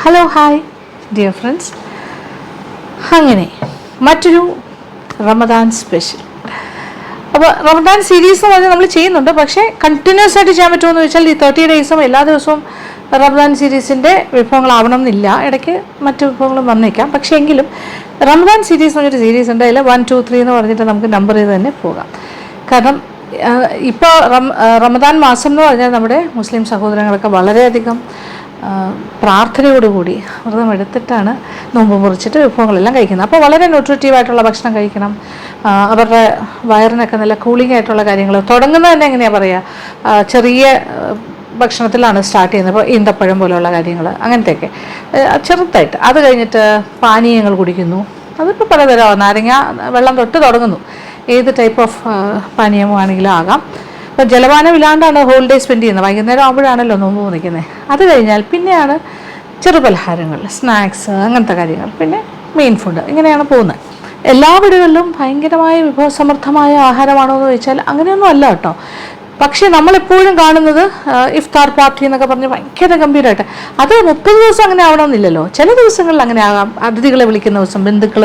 Hello hi dear friends. അങ്ങനെ മറ്റൊരു Ramadan special. അപ്പോൾ റമദാൻ സീരീസ് എന്ന് പറഞ്ഞാൽ നമ്മൾ ചെയ്യുന്നുണ്ട്, പക്ഷേ കണ്ടിന്യൂസ് ആയിട്ട് ചെയ്യാൻ പറ്റുമെന്ന് ചോദിച്ചാൽ ഈ 30 ഡേയ്സും എല്ലാ ദിവസവും റമദാൻ സീരീസിൻ്റെ വിഭവങ്ങളാവണം എന്നില്ല. ഇടയ്ക്ക് മറ്റു വിഭവങ്ങളും വന്നേക്കാം. പക്ഷേ എങ്കിലും റമദാൻ സീരീസ് എന്നൊരു സീരീസ് ഉണ്ട്. അതിൽ 1, 2, 3 എന്ന് പറഞ്ഞിട്ട് നമുക്ക് നമ്പർ ചെയ്ത് തന്നെ പോകാം. കാരണം ഇപ്പോൾ റമദാൻ മാസം എന്ന് പറഞ്ഞാൽ നമ്മുടെ മുസ്ലിം സഹോദരങ്ങളൊക്കെ വളരെയധികം പ്രാർത്ഥനയോടുകൂടി വ്രതമെടുത്തിട്ടാണ് നോമ്പ് മുറിച്ചിട്ട് വിഭവങ്ങളെല്ലാം കഴിക്കുന്നത്. അപ്പോൾ വളരെ ന്യൂട്രിറ്റീവായിട്ടുള്ള ഭക്ഷണം കഴിക്കണം. അവരുടെ വയറിനൊക്കെ നല്ല കൂളിംഗ് ആയിട്ടുള്ള കാര്യങ്ങൾ തുടങ്ങുന്നത് തന്നെ എങ്ങനെയാണ് പറയുക, ചെറിയ ഭക്ഷണത്തിലാണ് സ്റ്റാർട്ട് ചെയ്യുന്നത്. ഇപ്പോൾ ഈന്തപ്പഴം പോലെയുള്ള കാര്യങ്ങൾ അങ്ങനത്തെയൊക്കെ ചെറുതായിട്ട്. അത് കഴിഞ്ഞിട്ട് പാനീയങ്ങൾ കുടിക്കുന്നു. അതിപ്പോൾ പലതരം നാരങ്ങ വെള്ളം തൊട്ട് തുടങ്ങുന്നു. ഏത് ടൈപ്പ് ഓഫ് പാനീയമാണെങ്കിലും ആകാം. അപ്പോൾ ജലപാനം ഇല്ലാണ്ടാണ് ഹോൾ ഡേ സ്പെൻഡ് ചെയ്യുന്നത്. വൈകുന്നേരം ആകുമ്പോഴാണല്ലോ നോമ്പ് നിൽക്കുന്നത്. അത് കഴിഞ്ഞാൽ പിന്നെയാണ് ചെറുപലഹാരങ്ങൾ, സ്നാക്സ്, അങ്ങനത്തെ കാര്യങ്ങൾ, പിന്നെ മെയിൻ ഫുഡ്. ഇങ്ങനെയാണ് പോകുന്നത്. എല്ലാ വീടുകളിലും ഭയങ്കരമായ വിഭവസമൃദ്ധമായ ആഹാരമാണോ എന്ന് ചോദിച്ചാൽ അങ്ങനെയൊന്നും അല്ല കേട്ടോ. പക്ഷേ നമ്മളെപ്പോഴും കാണുന്നത് ഇഫ്താർ പാർട്ടി എന്നൊക്കെ പറഞ്ഞ് ഭയങ്കര ഗംഭീരമായിട്ട്. അത് 30 ദിവസം അങ്ങനെ ആവണമെന്നില്ലല്ലോ. ചില ദിവസങ്ങളിൽ അങ്ങനെ ആകാം. അതിഥികളെ വിളിക്കുന്ന ദിവസം, ബന്ധുക്കൾ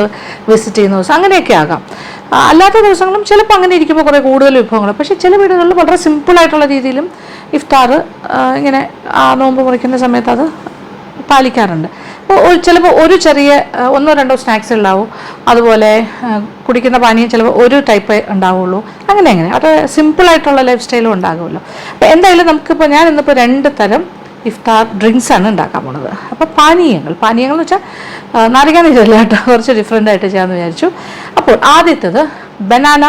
വിസിറ്റ് ചെയ്യുന്ന ദിവസം, അങ്ങനെയൊക്കെ ആകാം. അല്ലാത്ത ദിവസങ്ങളും ചിലപ്പോൾ അങ്ങനെ ഇരിക്കുമ്പോൾ കുറേ കൂടുതൽ വിഭവങ്ങൾ. പക്ഷേ ചില വീടുകളിൽ വളരെ സിമ്പിളായിട്ടുള്ള രീതിയിലും ഇഫ്താർ ഇങ്ങനെ നോമ്പ് മുറിക്കുന്ന സമയത്ത് അത് പാലിക്കാറുണ്ട്. അപ്പോൾ ചിലപ്പോൾ ഒരു ചെറിയ 1, 2 സ്നാക്സ് ഉണ്ടാവും. അതുപോലെ കുടിക്കുന്ന പാനീയം ചിലപ്പോൾ ഒരു ടൈപ്പ് ഉണ്ടാവുള്ളൂ. അങ്ങനെ അത് സിമ്പിളായിട്ടുള്ള ലൈഫ് സ്റ്റൈലും ഉണ്ടാകുമല്ലോ. അപ്പോൾ എന്തായാലും നമുക്കിപ്പോൾ ഞാൻ ഇന്നിപ്പോൾ 2 തരം ഇഫ്താർ ഡ്രിങ്ക്സാണ് ഉണ്ടാക്കാൻ പോണത്. അപ്പോൾ പാനീയങ്ങൾ എന്ന് വെച്ചാൽ നാരങ്ങാനീരല്ല കേട്ടോ, കുറച്ച് ഡിഫറെൻ്റ് ആയിട്ട് ചെയ്യാമെന്ന് വിചാരിച്ചു. അപ്പോൾ ആദ്യത്തേത് ബനാന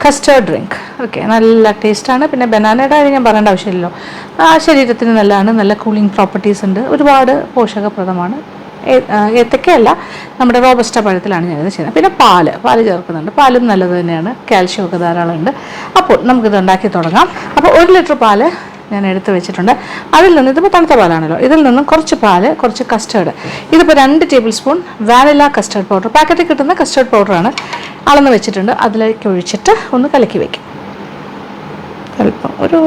കസ്റ്റേർഡ് ഡ്രിങ്ക്. ഓക്കെ, നല്ല ടേസ്റ്റാണ്. പിന്നെ ബനാനയുടെ കാര്യം ഞാൻ പറയേണ്ട ആവശ്യമില്ലല്ലോ. ശരീരത്തിന് നല്ലതാണ്, നല്ല കൂളിംഗ് പ്രോപ്പർട്ടീസ് ഉണ്ട്, ഒരുപാട് പോഷകപ്രദമാണ്. ഏത്തക്കയല്ല, നമ്മുടെ റോബസ്റ്റ പഴത്തിലാണ് ഞാനിത് ചെയ്യുന്നത്. പിന്നെ പാല് ചേർക്കുന്നുണ്ട്. പാലും നല്ലത് തന്നെയാണ്, കാൽഷ്യം ഒക്കെ ധാരാളം ഉണ്ട്. അപ്പോൾ നമുക്കിത് ഉണ്ടാക്കി തുടങ്ങാം. അപ്പോൾ 1 ലിറ്റർ പാല് ഞാൻ എടുത്ത് വെച്ചിട്ടുണ്ട്. അതിൽ നിന്ന്, ഇതിപ്പോൾ തണുത്ത പാലാണല്ലോ, ഇതിൽ നിന്നും കുറച്ച് പാല്, കുറച്ച് കസ്റ്റേർഡ്. ഇതിപ്പോൾ 2 table spoon vanilla custard powder, പാക്കറ്റിൽ കിട്ടുന്ന കസ്റ്റേർഡ് പൗഡറാണ്, അളന്ന് വെച്ചിട്ടുണ്ട്. അതിലേക്ക് ഒഴിച്ചിട്ട് ഒന്ന് കലക്കി വയ്ക്കും. അല്പം ഒരു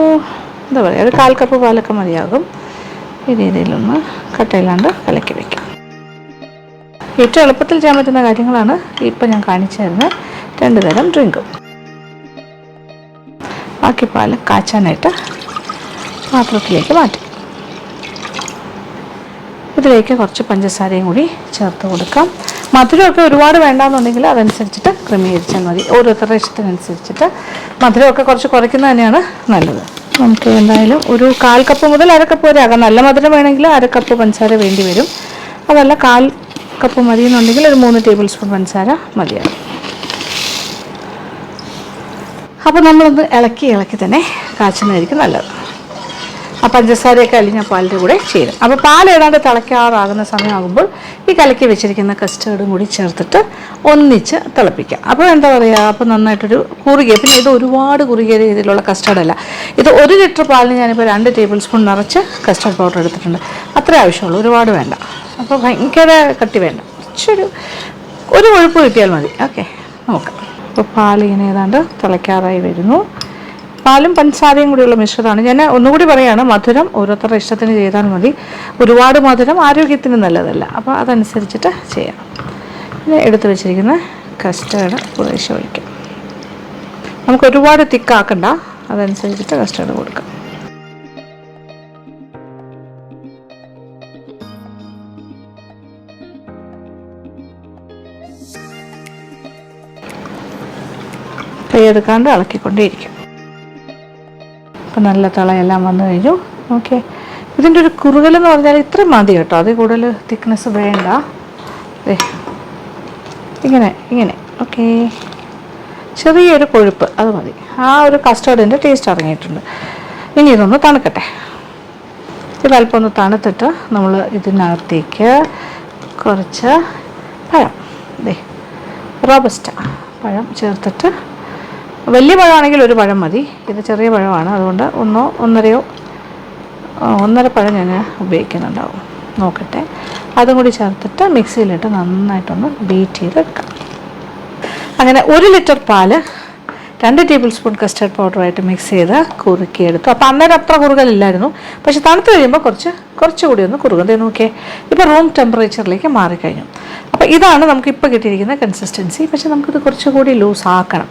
എന്താ പറയുക, ഒരു 1/4 കപ്പ് പാലൊക്കെ മതിയാകും. ഈ രീതിയിലൊന്ന് കട്ടയിലാണ്ട് കലക്കി വയ്ക്കും. ഏറ്റവും എളുപ്പത്തിൽ ചെയ്യാൻ പറ്റുന്ന കാര്യങ്ങളാണ് ഇപ്പം ഞാൻ കാണിച്ചു തരുന്നത്. 2 തരം ഡ്രിങ്കും. ബാക്കി പാല് കാച്ചാനായിട്ട് പാത്രത്തിലേക്ക് മാറ്റും. ഇതിലേക്ക് കുറച്ച് പഞ്ചസാരയും കൂടി ചേർത്ത് കൊടുക്കാം. മധുരമൊക്കെ ഒരുപാട് വേണ്ടാന്നുണ്ടെങ്കിൽ അതനുസരിച്ചിട്ട് ക്രമീകരിച്ചാൽ മതി. ഓരോരുത്തരുടെ ഇഷ്ടത്തിനനുസരിച്ചിട്ട് മധുരമൊക്കെ കുറച്ച് കുറയ്ക്കുന്നത് തന്നെയാണ് നല്ലത്. നമുക്ക് എന്തായാലും ഒരു 1/4 കപ്പ് മുതൽ 1/2 കപ്പ് വരെ ആകാം. നല്ല മധുരം വേണമെങ്കിൽ 1/2 കപ്പ് പഞ്ചസാര വേണ്ടി വരും. അതല്ല 1/4 കപ്പ് മതി എന്നുണ്ടെങ്കിൽ ഒരു 3 ടേബിൾ സ്പൂൺ പഞ്ചസാര മതിയാകും. അപ്പോൾ നമ്മളൊന്ന് ഇളക്കി തന്നെ കാച്ചുന്നതായിരിക്കും നല്ലത്. ആ പഞ്ചസാരയൊക്കെ അലിഞ്ഞ പാലിൻ്റെ കൂടെ ചേരും. അപ്പോൾ പാൽ ഏതാണ്ട് തിളയ്ക്കാറാകുന്ന സമയമാകുമ്പോൾ ഈ കലക്കി വെച്ചിരിക്കുന്ന കസ്റ്റേർഡും കൂടി ചേർത്തിട്ട് ഒന്നിച്ച് തിളപ്പിക്കാം. അപ്പോൾ എന്താ പറയുക, അപ്പോൾ നന്നായിട്ടൊരു കുറുകിയ, പിന്നെ ഇത് ഒരുപാട് കുറുകിയ രീതിയിലുള്ള കസ്റ്റേർഡല്ല. ഇത് 1 ലിറ്റർ പാലിന് ഞാനിപ്പോൾ 2 ടേബിൾ സ്പൂൺ നിറച്ച് കസ്റ്റേർഡ് പൗഡർ എടുത്തിട്ടുണ്ട്. അത്രേ ആവശ്യമുള്ളൂ, ഒരുപാട് വേണ്ട. അപ്പോൾ ഭയങ്കര കട്ടി വേണ്ട, ഒരു കൊഴുപ്പ് കിട്ടിയാൽ മതി. ഓക്കെ, നോക്കാം. അപ്പോൾ പാലിങ്ങനെ ഏതാണ്ട് തിളയ്ക്കാറായി വരുന്നു. പാലും പഞ്ചസാരയും കൂടിയുള്ള മിശ്രിതമാണ്. ഞാൻ ഒന്നുകൂടി പറയുകയാണ്, മധുരം ഓരോരുത്തരുടെ ഇഷ്ടത്തിന് ചെയ്താൽ മതി. ഒരുപാട് മധുരം ആരോഗ്യത്തിന് നല്ലതല്ല. അപ്പോൾ അതനുസരിച്ചിട്ട് ചെയ്യാം. പിന്നെ എടുത്ത് വെച്ചിരിക്കുന്ന കസ്റ്റേർഡ് കുറേശ്ശെ ഒഴിക്കാം. നമുക്ക് ഒരുപാട് തിക്കാക്കണ്ട, അതനുസരിച്ചിട്ട് കസ്റ്റേർഡ് കൊടുക്കാം. കൈയെടുക്കാണ്ട് ഇളക്കിക്കൊണ്ടേയിരിക്കും. അപ്പം നല്ല തിളയെല്ലാം വന്നു കഴിഞ്ഞു. ഓക്കെ, ഇതിൻ്റെ ഒരു കുറുകലെന്ന് പറഞ്ഞാൽ ഇത്രയും മതി കേട്ടോ, അതിൽ കൂടുതൽ തിക്നെസ് വേണ്ട. ഇങ്ങനെ ഓക്കെ, ചെറിയൊരു കൊഴുപ്പ് അത് മതി. ആ ഒരു കസ്റ്റേർഡിൻ്റെ ടേസ്റ്റ് ഇറങ്ങിയിട്ടുണ്ട്. ഇനി ഇതൊന്ന് തണുക്കട്ടെ. ഇതല്പം ഒന്ന് തണുത്തിട്ട് നമ്മൾ ഇതിനകത്തേക്ക് കുറച്ച് പഴം, റോബസ്റ്റ പഴം ചേർത്തിട്ട്, വലിയ പഴമാണെങ്കിൽ 1 പഴം മതി. ഇത് ചെറിയ പഴമാണ്, അതുകൊണ്ട് 1.5 പഴം ഞാൻ ഉപയോഗിക്കുന്നുണ്ടാവും. നോക്കട്ടെ. അതും കൂടി ചേർത്തിട്ട് മിക്സിയിലിട്ട് നന്നായിട്ടൊന്ന് ബീറ്റ് ചെയ്തെടുക്കാം. അങ്ങനെ 1 ലിറ്റർ പാല് 2 ടേബിൾ സ്പൂൺ കസ്റ്റർഡ് പൗഡറുമായിട്ട് മിക്സ് ചെയ്ത് കുറുക്കിയെടുത്തു. അപ്പോൾ അന്നേരം അത്ര കുറുകലില്ലായിരുന്നു, പക്ഷെ തണുത്ത് കഴിയുമ്പോൾ കുറച്ചുകൂടി ഒന്ന് കുറുകും. നോക്കിയേ, ഇപ്പോൾ റൂം ടെമ്പറേച്ചറിലേക്ക് മാറിക്കഴിഞ്ഞു. അപ്പോൾ ഇതാണ് നമുക്കിപ്പോൾ കിട്ടിയിരിക്കുന്ന കൺസിസ്റ്റൻസി. പക്ഷേ നമുക്കിത് കുറച്ചുകൂടി ലൂസ് ആക്കണം,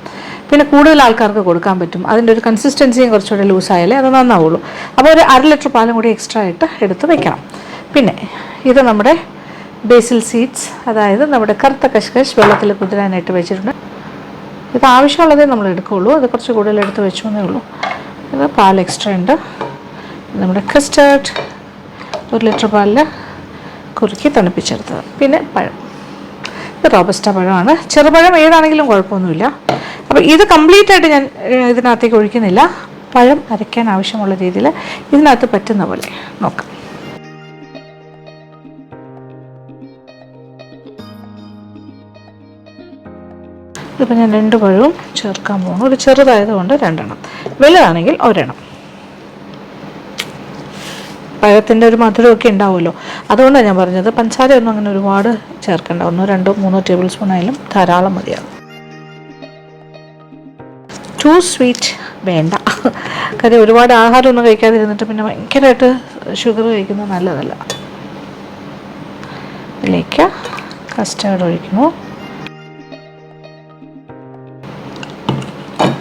പിന്നെ കൂടുതൽ ആൾക്കാർക്ക് കൊടുക്കാൻ പറ്റും. അതിൻ്റെ ഒരു കൺസിസ്റ്റൻസിയും കുറച്ചുകൂടി ലൂസായാലേ അത് നന്നാവുള്ളൂ. അപ്പോൾ ഒരു 1/2 ലിറ്റർ പാലും കൂടി എക്സ്ട്രാ ആയിട്ട് എടുത്ത് വെക്കണം. പിന്നെ ഇത് നമ്മുടെ ബേസിൽ സീഡ്സ്, അതായത് നമ്മുടെ കറുത്ത കഷ്കശ് വെള്ളത്തിൽ കുതിരാനായിട്ട് വെച്ചിട്ടുണ്ട്. ഇത് ആവശ്യമുള്ളതേ നമ്മൾ എടുക്കുകയുള്ളൂ, അത് കുറച്ച് കൂടുതൽ എടുത്ത് വെച്ചു എന്നേ ഉള്ളൂ. ഇത് പാൽ എക്സ്ട്രാ ഉണ്ട്. നമ്മുടെ കസ്റ്റേർഡ് 1 ലിറ്റർ പാലിൽ കുറുക്കി തണുപ്പിച്ചെടുത്തത്. പിന്നെ പഴം, ഇത് റോബസ്റ്റ പഴമാണ്. ചെറുപഴം ഏതാണെങ്കിലും കുഴപ്പമൊന്നുമില്ല. അപ്പോൾ ഇത് കംപ്ലീറ്റ് ആയിട്ട് ഞാൻ ഇതിനകത്തേക്ക് ഒഴിക്കുന്നില്ല. പഴം അരയ്ക്കാൻ ആവശ്യമുള്ള രീതിയിൽ ഇതിനകത്ത് പറ്റുന്ന പോലെ നോക്കാം. ഇതിപ്പോൾ ഞാൻ 2 പഴവും ചേർക്കാൻ പോകുന്നു. ഒരു ചെറുതായതുകൊണ്ട് 2 എണ്ണം, വലുതാണെങ്കിൽ 1 എണ്ണം. പഴത്തിൻ്റെ ഒരു മധുരമൊക്കെ ഉണ്ടാവുമല്ലോ, അതുകൊണ്ടാണ് ഞാൻ പറഞ്ഞത്. പഞ്ചസാരയൊന്നും അങ്ങനെ ഒരുപാട് ചേർക്കേണ്ട, 1, 2, 3 ടേബിൾ സ്പൂൺ ആയാലും ധാരാളം മതിയാകും. ടു സ്വീറ്റ് വേണ്ട, കാര്യം ഒരുപാട് ആഹാരമൊന്നും കഴിക്കാതിരുന്നിട്ട് പിന്നെ ഭയങ്കരമായിട്ട് ഷുഗർ കഴിക്കുന്നത് നല്ലതല്ല. ഇതിലേക്ക് കസ്റ്റേർഡ് ഒഴിക്കുന്നു.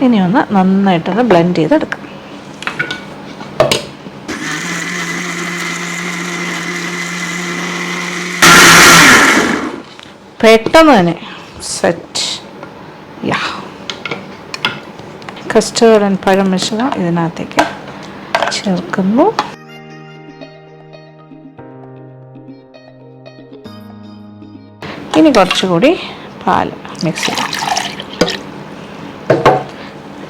ഇനി ഒന്ന് നന്നായിട്ടൊന്ന് ബ്ലെൻഡ് ചെയ്തെടുക്കാം. പെട്ടെന്ന് തന്നെ സെറ്റ്. യാ, കസ്റ്റേർഡ് ആൻഡ് പഴം മിശ്രിതം ഇതിനകത്തേക്ക് ചേർക്കുന്നു. ഇനി കുറച്ചുകൂടി പാൽ മിക്സ് ചെയ്യാം.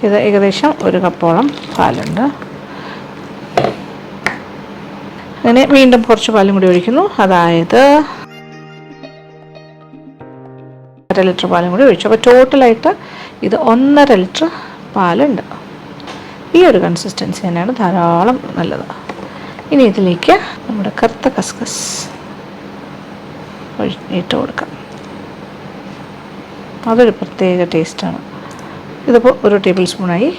ഇത് ഏകദേശം 1 കപ്പോളം പാലുണ്ട്. അങ്ങനെ വീണ്ടും കുറച്ച് പാലും കൂടി ഒഴിക്കുന്നു, അതായത് 1/2 ലിറ്റർ പാലും കൂടി ഒഴിച്ചു. അപ്പോൾ ടോട്ടലായിട്ട് ഇത് 1.5 ലിറ്റർ പാലുണ്ട്. ഈ ഒരു കൺസിസ്റ്റൻസി തന്നെയാണ് ധാരാളം നല്ലത്. ഇനി ഇതിലേക്ക് നമ്മുടെ കറുത്ത കസ്കസ് ഇട്ട് കൊടുക്കാം. അതൊരു പ്രത്യേക ടേസ്റ്റാണ്. ഇതിപ്പോൾ 1 ടേബിൾ സ്പൂണായി.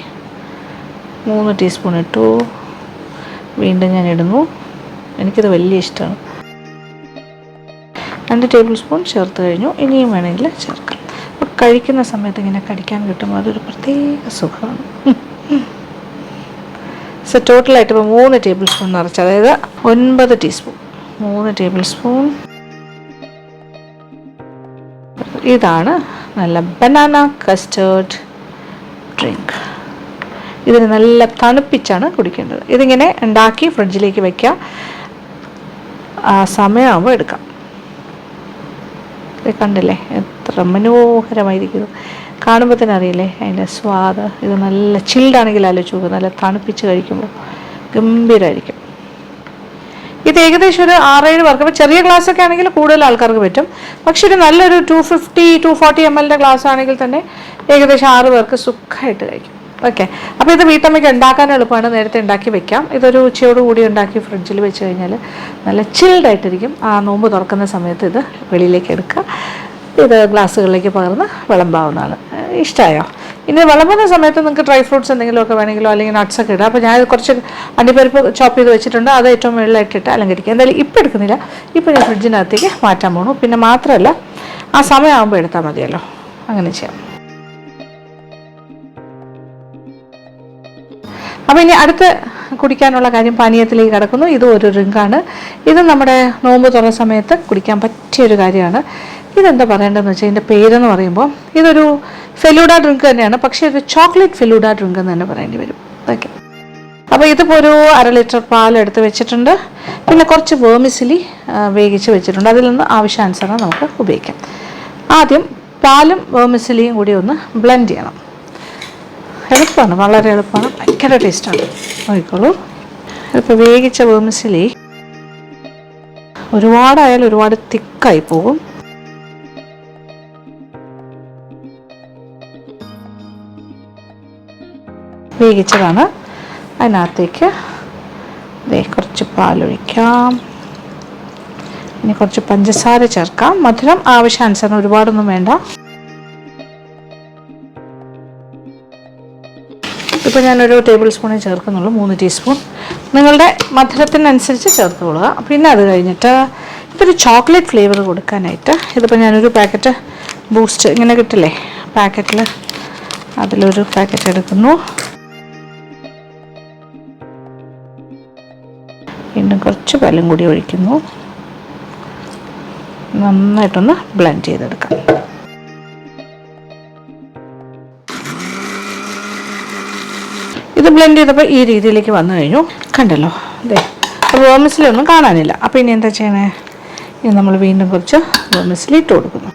3 ടീസ്പൂൺ ഇട്ടു. വീണ്ടും ഞാൻ ഇടുന്നു, എനിക്കിത് വലിയ ഇഷ്ടമാണ്. 2 ടേബിൾ സ്പൂൺ ചേർത്ത് കഴിഞ്ഞു. ഇനിയും വേണമെങ്കിൽ ചേർക്കാം. അപ്പോൾ കഴിക്കുന്ന സമയത്ത് ഇങ്ങനെ കടിക്കാൻ കിട്ടുമ്പോൾ അതൊരു പ്രത്യേക സുഖമാണ്. സോ ടോട്ടലായിട്ട് ഇപ്പോൾ 3 ടേബിൾ സ്പൂൺ നിറച്ച്, അതായത് 9 ടീസ്പൂൺ. 3 table spoon. ഇതാണ് നല്ല ബനാന കസ്റ്റേർഡ് ഡ്രിങ്ക്. ഇതിന് നല്ല തണുപ്പിച്ചാണ് കുടിക്കേണ്ടത്. ഇതിങ്ങനെ ഉണ്ടാക്കി ഫ്രിഡ്ജിലേക്ക് വയ്ക്കുക, ആ സമയമാകുമ്പോൾ എടുക്കാം. ഇത് കണ്ടില്ലേ എത്ര മനോഹരമായിരിക്കുന്നു, കാണുമ്പോൾ തന്നെ അറിയില്ലേ അതിൻ്റെ സ്വാദ്. ഇത് നല്ല ചിൽഡാണെങ്കിൽ ആലോചിച്ച് നോക്കുക, നല്ല തണുപ്പിച്ച് കഴിക്കുമ്പോൾ ഗംഭീരമായിരിക്കും. ഇത് ഏകദേശം ഒരു 6-7 പേർക്ക്, അപ്പോൾ ചെറിയ ഗ്ലാസ്സൊക്കെ ആണെങ്കിൽ കൂടുതൽ ആൾക്കാർക്ക് പറ്റും. പക്ഷെ ഒരു നല്ലൊരു 250-240 ml ഗ്ലാസ് ആണെങ്കിൽ തന്നെ ഏകദേശം 6 പേർക്ക് സുഖമായിട്ട് കഴിക്കും. ഓക്കെ, അപ്പോൾ ഇത് വീട്ടമ്മയ്ക്ക് ഉണ്ടാക്കാൻ എളുപ്പമാണ്, നേരത്തെ ഉണ്ടാക്കി വെക്കാം. ഇതൊരു ഉച്ചയോട് കൂടി ഉണ്ടാക്കി ഫ്രിഡ്ജിൽ വെച്ച് കഴിഞ്ഞാൽ നല്ല ചിൽഡായിട്ടിരിക്കും. ആ നോമ്പ് തുറക്കുന്ന സമയത്ത് ഇത് വെളിയിലേക്ക് എടുക്കുക, ഇത് ഗ്ലാസ്സുകളിലേക്ക് പകർന്ന് വിളമ്പാവുന്നതാണ്. ഇഷ്ടമായോ? ഇനി വിളമ്പുന്ന സമയത്ത് നിങ്ങൾക്ക് ഡ്രൈ ഫ്രൂട്ട്സ് എന്തെങ്കിലുമൊക്കെ വേണമെങ്കിലോ അല്ലെങ്കിൽ നട്ട്സൊക്കെ ഇടാം. അപ്പോൾ ഞാൻ കുറച്ച് അണ്ടിപ്പരിപ്പ് ചോപ്പ് ചെയ്ത് വെച്ചിട്ടുണ്ട്, അത് ഏറ്റവും മുകളിലായിട്ടിട്ട് അലങ്കരിക്കുക. എന്തായാലും ഇപ്പോൾ എടുക്കുന്നില്ല, ഇപ്പോൾ ഞാൻ ഫ്രിഡ്ജിനകത്തേക്ക് മാറ്റാൻ പോകണു. പിന്നെ മാത്രമല്ല ആ സമയമാകുമ്പോൾ എടുത്താൽ മതിയല്ലോ, അങ്ങനെ ചെയ്യാം. അപ്പോൾ ഇനി അടുത്ത് കുടിക്കാനുള്ള കാര്യം പാനീയത്തിലേക്ക് കിടക്കുന്നു. ഇത് ഒരു ഡ്രിങ്കാണ്. ഇത് നമ്മുടെ നോമ്പ് തുറന്ന സമയത്ത് കുടിക്കാൻ പറ്റിയൊരു കാര്യമാണ്. ഇതെന്താ പറയേണ്ടതെന്ന് വെച്ചാൽ ഇതിൻ്റെ പേരെന്ന് പറയുമ്പോൾ ഇതൊരു ഫെലൂഡ ഡ്രിങ്ക് തന്നെയാണ്, പക്ഷേ ഒരു ചോക്ലേറ്റ് ഫെലൂഡ ഡ്രിങ്ക് എന്ന് തന്നെ പറയേണ്ടി വരും. ഓക്കെ, അപ്പോൾ ഇതിപ്പോൾ ഒരു 1/2 ലിറ്റർ പാലെടുത്ത് വെച്ചിട്ടുണ്ട്. പിന്നെ കുറച്ച് വേർമിസിലി വേവിച്ച് വെച്ചിട്ടുണ്ട്, അതിൽ നിന്ന് ആവശ്യാനുസരണം നമുക്ക് ഉപയോഗിക്കാം. ആദ്യം പാലും വേർമിസിലിയും കൂടി ഒന്ന് ബ്ലെൻഡ് ചെയ്യണം. എളുപ്പമാണ്, വളരെ എളുപ്പമാണ്, ഭയങ്കര ടേസ്റ്റാണ്. നോക്കിക്കോളൂ. ഇപ്പോൾ വേവിച്ച വേർമിസിലി ഒരുപാടായാലും ഒരുപാട് തിക്കായി പോകും. വേവിച്ചതാണ്. അതിനകത്തേക്ക് കുറച്ച് പാലൊഴിക്കാം. ഇനി കുറച്ച് പഞ്ചസാര ചേർക്കാം. മധുരം ആവശ്യാനുസരണം, ഒരുപാടൊന്നും വേണ്ട. ഇതിപ്പോൾ ഞാനൊരു ടേബിൾ സ്പൂണേ ചേർക്കുന്നുള്ളൂ, 3 ടീസ്പൂൺ. നിങ്ങളുടെ മധുരത്തിനനുസരിച്ച് ചേർത്ത് കൊള്ളുക. പിന്നെ അത് കഴിഞ്ഞിട്ട് ഇതൊരു ചോക്ലേറ്റ് ഫ്ലേവർ കൊടുക്കാനായിട്ട് ഇതിപ്പോൾ ഞാനൊരു പാക്കറ്റ് ബൂസ്റ്റ് ഇങ്ങനെ കിട്ടില്ലേ പാക്കറ്റിൽ, അതിലൊരു പാക്കറ്റ് എടുക്കുന്നു. വീണ്ടും കുറച്ച് പാലും കൂടി ഒഴിക്കുന്നു. നന്നായിട്ടൊന്ന് ബ്ലെൻഡ് ചെയ്തെടുക്കാം. ഇത് ബ്ലെൻഡ് ചെയ്തപ്പോൾ ഈ രീതിയിലേക്ക് വന്നു കഴിഞ്ഞു, കണ്ടല്ലോ. അതെ, വേർമിസിലൊന്നും കാണാനില്ല. അപ്പോൾ ഇനി എന്താ ചെയ്യണേ, ഇനി നമ്മൾ വീണ്ടും കുറച്ച് വേർമിസിൽ ഇട്ട് കൊടുക്കുന്നു.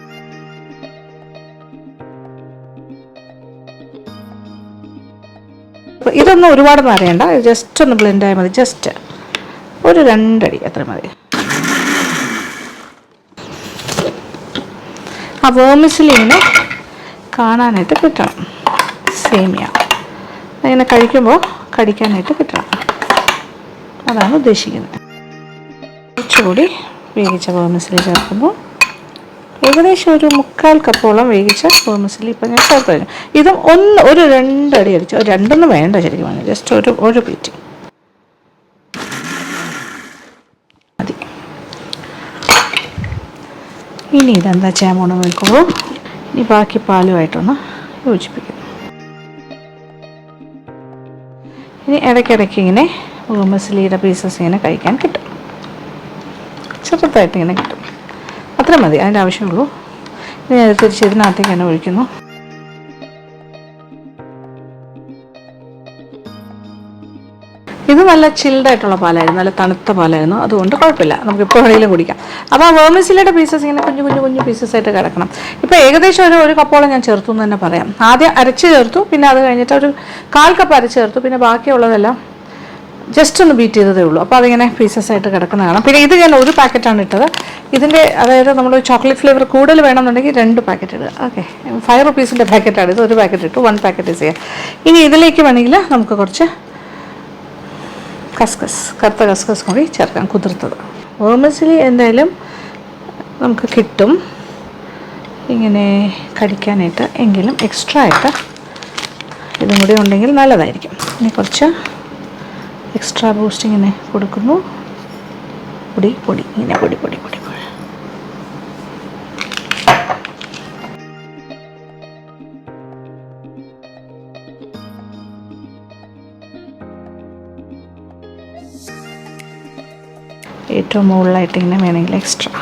അപ്പോൾ ഇതൊന്നും ഒരുപാട് അറിയണ്ട, ജസ്റ്റ് ഒന്ന് ബ്ലെൻഡ് ആയാൽ മതി. ജസ്റ്റ് ഒരു 2 അടി അത്ര മതി. ആ വേർമിസിലിങ്ങനെ കാണാനായിട്ട് കിട്ടണം. സേമിയ അങ്ങനെ കഴിക്കുമ്പോൾ കടിക്കാനായിട്ട് കിട്ടണം, അതാണ് ഉദ്ദേശിക്കുന്നത്. കുറച്ചുകൂടി വേവിച്ച വേർമിസിലി ചേർക്കുന്നു. ഏകദേശം ഒരു 3/4 കപ്പോളം വേവിച്ച വേർമിസിലി ഇപ്പം ഞാൻ ചേർത്ത് കഴിഞ്ഞു. ഇതും ഒരു 2 അടി അടിച്ചു, 2 വേണ്ട ശരിക്കും പറഞ്ഞാൽ, ജസ്റ്റ് ഒരു പ്ലേറ്റ് മതി. ഇനി ഇതെന്താ ചെയ്യാൻ പോകണമെന്ന് നോക്കുമ്പോൾ ഇനി ബാക്കി പാലുമായിട്ടൊന്ന് യോജിപ്പിക്കുന്നു. ഇനി ഇടയ്ക്കിടയ്ക്ക് ഇങ്ങനെ വേർമിസിലിയുടെ പീസസ് ഇങ്ങനെ കഴിക്കാൻ കിട്ടും, ചെറുതായിട്ട് ഇങ്ങനെ കിട്ടും. അത്ര മതി, അതിൻ്റെ ആവശ്യമുള്ളൂ. ഇനി ഞാൻ തിരിച്ച് ഇതിനകത്തേക്ക് തന്നെ ഒഴിക്കുന്നു. ഇത് നല്ല ചിൽഡായിട്ടുള്ള പാലായിരുന്നു, നല്ല തണുത്ത പാലായിരുന്നു, അതുകൊണ്ട് കുഴപ്പമില്ല, നമുക്ക് ഇപ്പോൾ വേണമെങ്കിലും കുടിക്കാം. അപ്പോൾ ആ വേർമിസിലിയുടെ പീസസ് ഇങ്ങനെ കുഞ്ഞു പീസസ് ആയിട്ട് കിടക്കണം. ഇപ്പോൾ ഏകദേശം ഒരു കപ്പോളം ഞാൻ ചേർത്തു എന്ന് തന്നെ പറയാം. ആദ്യം അരച്ച് ചേർത്തു, പിന്നെ അത് കഴിഞ്ഞിട്ട് ഒരു 1/4 കപ്പ് അരച്ച് ചേർത്തു, പിന്നെ ബാക്കിയുള്ളതെല്ലാം ജസ്റ്റ് ഒന്ന് ബീറ്റ് ചെയ്തതേ ഉള്ളൂ. അപ്പോൾ അതിങ്ങനെ പീസസ് ആയിട്ട് കിടക്കുന്ന കാണാം. പിന്നെ ഇത് ഞാൻ ഒരു പാക്കറ്റാണ് ഇട്ടത്. ഇതിൻ്റെ അതായത് നമ്മൾ ചോക്ലേറ്റ് ഫ്ലേവർ കൂടുതൽ വേണമെന്നുണ്ടെങ്കിൽ 2 പാക്കറ്റ് ഇടുക. ഓക്കെ, 5 റുപ്പീസിൻ്റെ പാക്കറ്റാണ് ഇത്, ഒരു പാക്കറ്റ് ഇട്ടു, 1 പാക്കറ്റ് ചെയ്യാം. ഇനി ഇതിലേക്ക് വേണമെങ്കിൽ നമുക്ക് കുറച്ച് കറുത്ത കസ്കസ് കൂടി ചേർക്കാം, കുതിർത്തത്. വേർമിസിലി എന്തായാലും നമുക്ക് കിട്ടും ഇങ്ങനെ കടിക്കാനായിട്ട്, എങ്കിലും എക്സ്ട്രാ ആയിട്ട് ഇതും കൂടി ഉണ്ടെങ്കിൽ നല്ലതായിരിക്കും. ഇനി കുറച്ച് എക്സ്ട്രാ ബൂസ്റ്റ് ഇങ്ങനെ കൊടുക്കുന്നു. പൊടി ഇങ്ങനെ പൊടി. ഏറ്റവും മുകളിലായിട്ട് ഇങ്ങനെ വേണമെങ്കിൽ എക്സ്ട്രാ.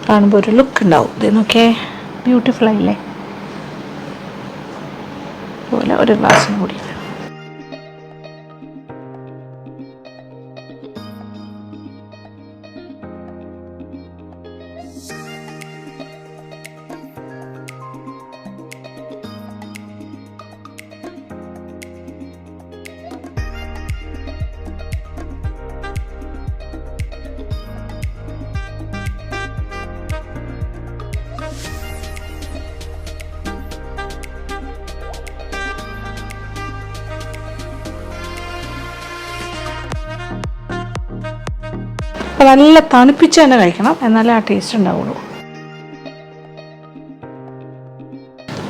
കാണുമ്പോൾ ഒരു ലുക്ക് ഉണ്ടാവും. ഇത് നോക്കിയേ, ബ്യൂട്ടിഫുൾ ആയില്ലേ? അതുപോലെ ഒരു ഗ്ലാസ്സിന് കൂടി. അപ്പോൾ നല്ല തണുപ്പിച്ച് തന്നെ കഴിക്കണം, എന്നാലേ ആ ടേസ്റ്റ് ഉണ്ടാവുള്ളൂ.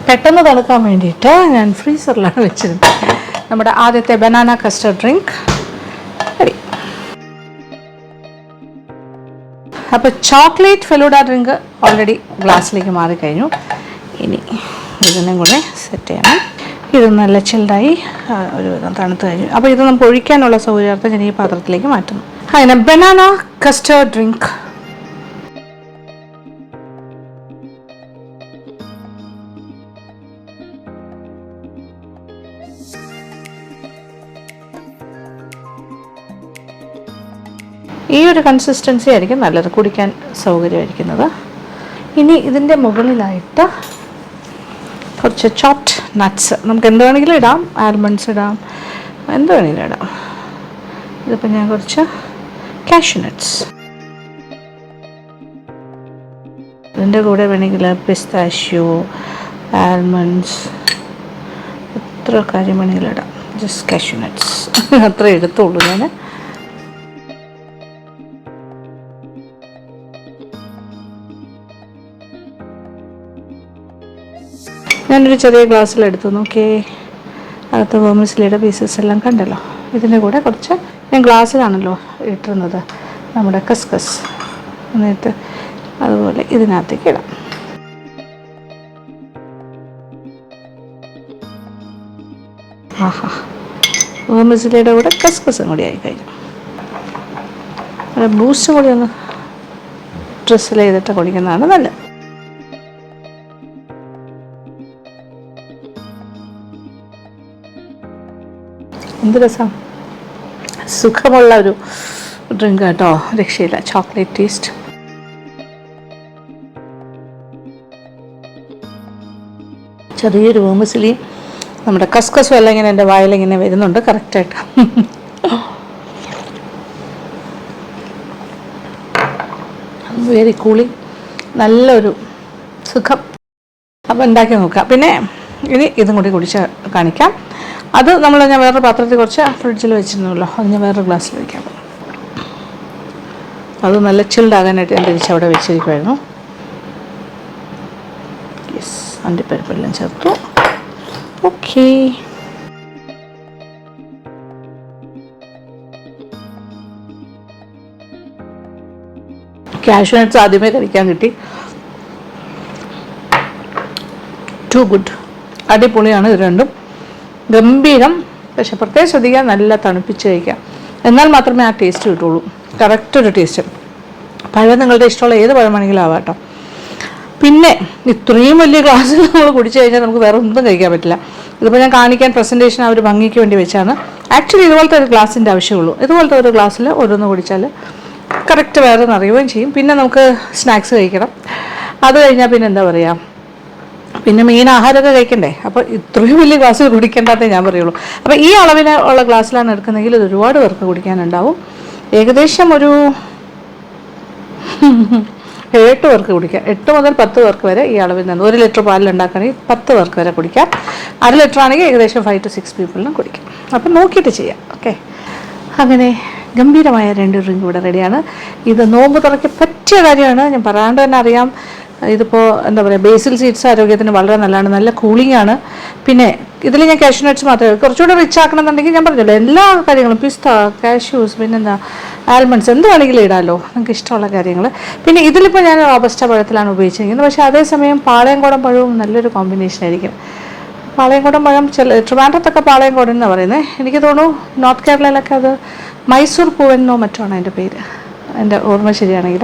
പെട്ടെന്ന് തണുക്കാൻ വേണ്ടിയിട്ട് ഞാൻ ഫ്രീസറിലാണ് വെച്ചിരുന്നത്. നമ്മുടെ ആദ്യത്തെ ബനാന കസ്റ്റർഡ് ഡ്രിങ്ക് റെഡി. അപ്പോൾ ചോക്ലേറ്റ് ഫെലൂഡ ഡ്രിങ്ക് ഓൾറെഡി ഗ്ലാസ്സിലേക്ക് മാറിക്കഴിഞ്ഞു. ഇനി ഇതിനും കൂടെ സെറ്റ് ചെയ്യണം. ഇത് നല്ല ചിൽഡായി ഒരു വിധം തണുത്ത് കഴിഞ്ഞു. അപ്പോൾ ഇത് നമുക്ക് ഒഴിക്കാനുള്ള സൗകര്യാർത്ഥം ഞാൻ ഈ പാത്രത്തിലേക്ക് മാറ്റുന്നു. അങ്ങനെ ബനാന കസ്റ്റർഡ് ഡ്രിങ്ക്. ഈ ഒരു കൺസിസ്റ്റൻസി ആയിരിക്കും നല്ലത്, കുടിക്കാൻ സൗകര്യമായിരിക്കുന്നത്. ഇനി ഇതിൻ്റെ മുകളിലായിട്ട് കുറച്ച് ചോപ്ഡ് നട്ട്സ്, നമുക്ക് എന്ത് വേണമെങ്കിലും ഇടാം, ആൽമണ്ട്സ് ഇടാം, എന്ത് വേണമെങ്കിലും ഇടാം. ഇതിപ്പോൾ ഞാൻ കുറച്ച് കാഷ്യൂ നട്ട്സ്, ഇതിൻ്റെ കൂടെ വേണമെങ്കിൽ പിസ്താഷ്യോ, ആൽമണ്ട്സ്, എത്ര കാര്യം വേണമെങ്കിലും ഇടാം. ജസ്റ്റ് കാഷ്യൂ നട്ട്സ് അത്ര എടുത്തുള്ളൂ ഞാൻ. ഞാനൊരു ചെറിയ ഗ്ലാസ്സിലെടുത്തു നോക്കിയേ, അകത്ത് വേർമിസെല്ലിയുടെ പീസസ് എല്ലാം കണ്ടല്ലോ. ഇതിൻ്റെ കൂടെ കുറച്ച് ഞാൻ ഗ്ലാസ്സിലാണല്ലോ ഇട്ടിരുന്നത് നമ്മുടെ കസ്കസ്, എന്നിട്ട് അതുപോലെ ഇതിനകത്തേക്ക് ഇടാം. ആഹാ, വേർമിസെല്ലിയുടെ കൂടെ കസ്കസും കൂടി ആയി കഴിഞ്ഞു. ബൂസ്റ്റും കൂടി ഒന്ന് ഡ്രസ്സിൽ ചെയ്തിട്ട് കുടിക്കുന്നതാണ് നല്ലത്. എന്ത് രസം, സുഖമുള്ള ഒരു ഡ്രിങ്ക് കേട്ടോ, രക്ഷയില്ല. Chocolate taste. ചെറിയൊരു വേർമിസെല്ലിയും നമ്മുടെ കസ്കസും എല്ലാം ഇങ്ങനെ എൻ്റെ വായിലിങ്ങനെ വരുന്നുണ്ട് കറക്റ്റായിട്ട്. വെരി കൂളിംഗ്, നല്ലൊരു സുഖം. അപ്പോൾ ഉണ്ടാക്കി നോക്കാം. പിന്നെ ഇനി ഇതും കൂടി കുടിച്ച് കാണിക്കാം. അത് ഞാൻ വേറൊരു പാത്രത്തിൽ കുറച്ച് ഫ്രിഡ്ജിൽ വെച്ചിരുന്നല്ലോ, അത് ഞാൻ വേറൊരു ഗ്ലാസ്സിൽ വയ്ക്കാം. അത് നല്ല ചിൽഡാകാനായിട്ട് ഞാൻ തിരിച്ചവിടെ വെച്ചിരിക്കുമായിരുന്നു. യെസ്, അണ്ടിപ്പരിപ്പെല്ലാം ചേർത്തു. ഓക്കേ, കാഷ്യൂ നട്ട്സ് ആദ്യമേ കഴിക്കാൻ കിട്ടി. ടു ഗുഡ്, അടിപൊളിയാണ് ഇത് രണ്ടും, ഗംഭീരം. പക്ഷെ പ്രത്യേകം ശ്രദ്ധിക്കാൻ, നല്ല തണുപ്പിച്ച് കഴിക്കാം, എന്നാൽ മാത്രമേ ആ ടേസ്റ്റ് കിട്ടുള്ളൂ. കറക്റ്റ് ഒരു ടേസ്റ്റ്. പഴം നിങ്ങളുടെ ഇഷ്ടമുള്ള ഏത് പഴമാണെങ്കിലും ആവാം കേട്ടോ. പിന്നെ ഇത്രയും വലിയ ഗ്ലാസ്സിൽ നമ്മൾ കുടിച്ചു കഴിഞ്ഞാൽ നമുക്ക് വേറെ ഒന്നും കഴിക്കാൻ പറ്റില്ല. ഇതിപ്പോൾ ഞാൻ കാണിക്കാൻ പ്രസൻറ്റേഷൻ ആ ഒരു ഭംഗിക്ക് വേണ്ടി വെച്ചാണ്. ആക്ച്വലി ഇതുപോലത്തെ ഒരു ഗ്ലാസിൻ്റെ ആവശ്യമുള്ളൂ. ഇതുപോലത്തെ ഒരു ഗ്ലാസ്സിൽ ഓരോന്ന് കുടിച്ചാൽ കറക്റ്റ് വേറെ നിറയുകയും ചെയ്യും. പിന്നെ നമുക്ക് സ്നാക്സ് കഴിക്കണം, അത് കഴിഞ്ഞാൽ പിന്നെ എന്താ പറയുക, പിന്നെ മെയിൻ ആഹാരമൊക്കെ കഴിക്കണ്ടേ. അപ്പോൾ ഇത്രയും വലിയ ഗ്ലാസ്സിൽ കുടിക്കേണ്ടതേ ഞാൻ പറയുള്ളൂ. അപ്പോൾ ഈ അളവിന് ഉള്ള ഗ്ലാസ്സിലാണ് എടുക്കുന്നതെങ്കിൽ ഇത് ഒരുപാട് പേർക്ക് കുടിക്കാനുണ്ടാവും. ഏകദേശം ഒരു 8 പേർക്ക് കുടിക്കാം. 8 മുതൽ 10 പേർക്ക് വരെ ഈ അളവിൽ നിന്ന് 1 ലിറ്റർ പാലിലുണ്ടാക്കുകയാണെങ്കിൽ 10 പേർക്ക് വരെ കുടിക്കാം. 1/2 ലിറ്റർ ആണെങ്കിൽ ഏകദേശം 5 to 6 പീപ്പിളിനും കുടിക്കാം. അപ്പം നോക്കിയിട്ട് ചെയ്യാം. ഓക്കെ, അങ്ങനെ ഗംഭീരമായ 2 ഡ്രിങ്ക് ഇവിടെ റെഡിയാണ്. ഇത് നോമ്പ് തുറയ്ക്ക് പറ്റിയ കാര്യമാണ്. ഞാൻ പറയാണ്ട് തന്നെ അറിയാം, ഇതിപ്പോൾ എന്താ പറയുക, ബേസിൽ സീഡ്സ് ആരോഗ്യത്തിന് വളരെ നല്ലതാണ്, നല്ല കൂളിംഗ് ആണ്. പിന്നെ ഇതിൽ ഞാൻ കാഷ്യൂ നട്ട്സ് മാത്രമേ, കുറച്ചുകൂടെ റിച്ച് ആക്കണമെന്നുണ്ടെങ്കിൽ ഞാൻ പറഞ്ഞല്ലോ എല്ലാ കാര്യങ്ങളും, പിസ്ത, കാഷ്യൂസ്, പിന്നെന്താ ആൽമണ്ട്സ്, എന്ത് വേണമെങ്കിലും ഇടാമല്ലോ നിങ്ങൾക്ക് ഇഷ്ടമുള്ള കാര്യങ്ങൾ. പിന്നെ ഇതിലിപ്പോൾ ഞാൻ റോബസ്റ്റ പഴത്തിലാണ് ഉപയോഗിച്ചിരിക്കുന്നത്. പക്ഷേ അതേസമയം പാളയംകോടൻ പഴവും നല്ലൊരു കോമ്പിനേഷൻ ആയിരിക്കും. പാളയംകോടൻ പഴം ട്രിവാൻഡ്രത്തൊക്കെ പാളയംകോടൻ എന്നാണ് പറയുന്നത്. എനിക്ക് തോന്നുന്നു നോർത്ത് കേരളയിലൊക്കെ അത് മൈസൂർ പൂവെന്നോ മറ്റോ ആണ് അതിൻ്റെ പേര്, എൻ്റെ ഓർമ്മ ശരിയാണെങ്കിൽ.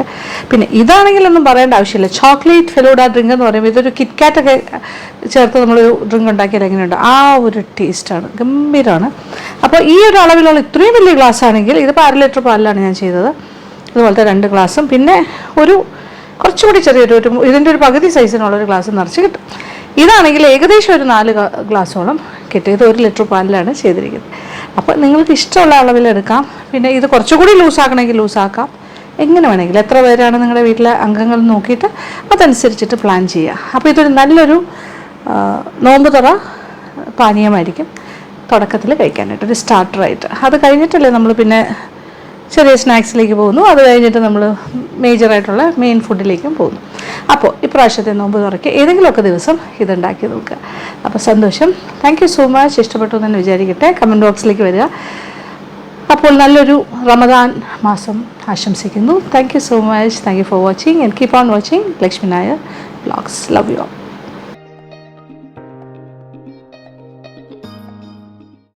പിന്നെ ഇതാണെങ്കിലൊന്നും പറയേണ്ട ആവശ്യമില്ല. ചോക്ലേറ്റ് ഫെലൂഡ ഡ്രിങ്ക് എന്ന് പറയുമ്പോൾ ഇതൊരു കിറ്റ്കാറ്റൊക്കെ ചേർത്ത് നമ്മളൊരു ഡ്രിങ്ക് ഉണ്ടാക്കിയാൽ എങ്ങനെയുണ്ട്, ആ ഒരു ടേസ്റ്റാണ്, ഗംഭീരമാണ്. അപ്പോൾ ഈ ഒരു അളവിലുള്ള ഇത്രയും വലിയ ഗ്ലാസ് ആണെങ്കിൽ, ഇതിപ്പോൾ 1/2 ലിറ്റർ പാലിലാണ് ഞാൻ ചെയ്തത്, ഇതുപോലത്തെ 2 ഗ്ലാസും പിന്നെ ഒരു കുറച്ചുകൂടി ചെറിയൊരു ഇതിൻ്റെ ഒരു പകുതി സൈസിനുള്ളൊരു ഗ്ലാസ് നിറച്ച് കിട്ടും. ഇതാണെങ്കിൽ ഏകദേശം ഒരു 4 ഗ്ലാസോളം കിട്ടും. ഇത് 1 ലിറ്റർ പാലിലാണ് ചെയ്തിരിക്കുന്നത്. അപ്പോൾ നിങ്ങൾക്ക് ഇഷ്ടമുള്ള അളവിലെടുക്കാം. പിന്നെ ഇത് കുറച്ചുകൂടി ലൂസാക്കണമെങ്കിൽ ലൂസാക്കാം, എങ്ങനെ വേണമെങ്കിൽ. എത്ര പേരാണ് നിങ്ങളുടെ വീട്ടിലെ അംഗങ്ങൾ നോക്കിയിട്ട് അതനുസരിച്ചിട്ട് പ്ലാൻ ചെയ്യുക. അപ്പോൾ ഇതൊരു നല്ലൊരു നോമ്പ് തുറ പാനീയമായിരിക്കും തുടക്കത്തിൽ കഴിക്കാനായിട്ട്, ഒരു സ്റ്റാർട്ടറായിട്ട്. അത് കഴിഞ്ഞിട്ടല്ലേ നമ്മൾ പിന്നെ ചെറിയ സ്നാക്സിലേക്ക് പോകുന്നു, അത് കഴിഞ്ഞിട്ട് നമ്മൾ മേജറായിട്ടുള്ള മെയിൻ ഫുഡിലേക്കും പോകുന്നു. അപ്പോൾ ഇപ്രാവശ്യത്തെ നോമ്പ് തുറയ്ക്ക് ഏതെങ്കിലുമൊക്കെ ദിവസം ഇതുണ്ടാക്കി നോക്കുക. അപ്പോൾ സന്തോഷം. Thank you so much. ഇഷ്ടപ്പെട്ടു എന്ന് വിചാരിക്കട്ടെ. കമൻറ്റ് ബോക്സിലേക്ക് വരിക. അപ്പോൾ നല്ലൊരു റമദാൻ മാസം ആശംസിക്കുന്നു. Thank you so much. Thank you for watching and keep on watching Lakshmi Nair vlogs. Love you all.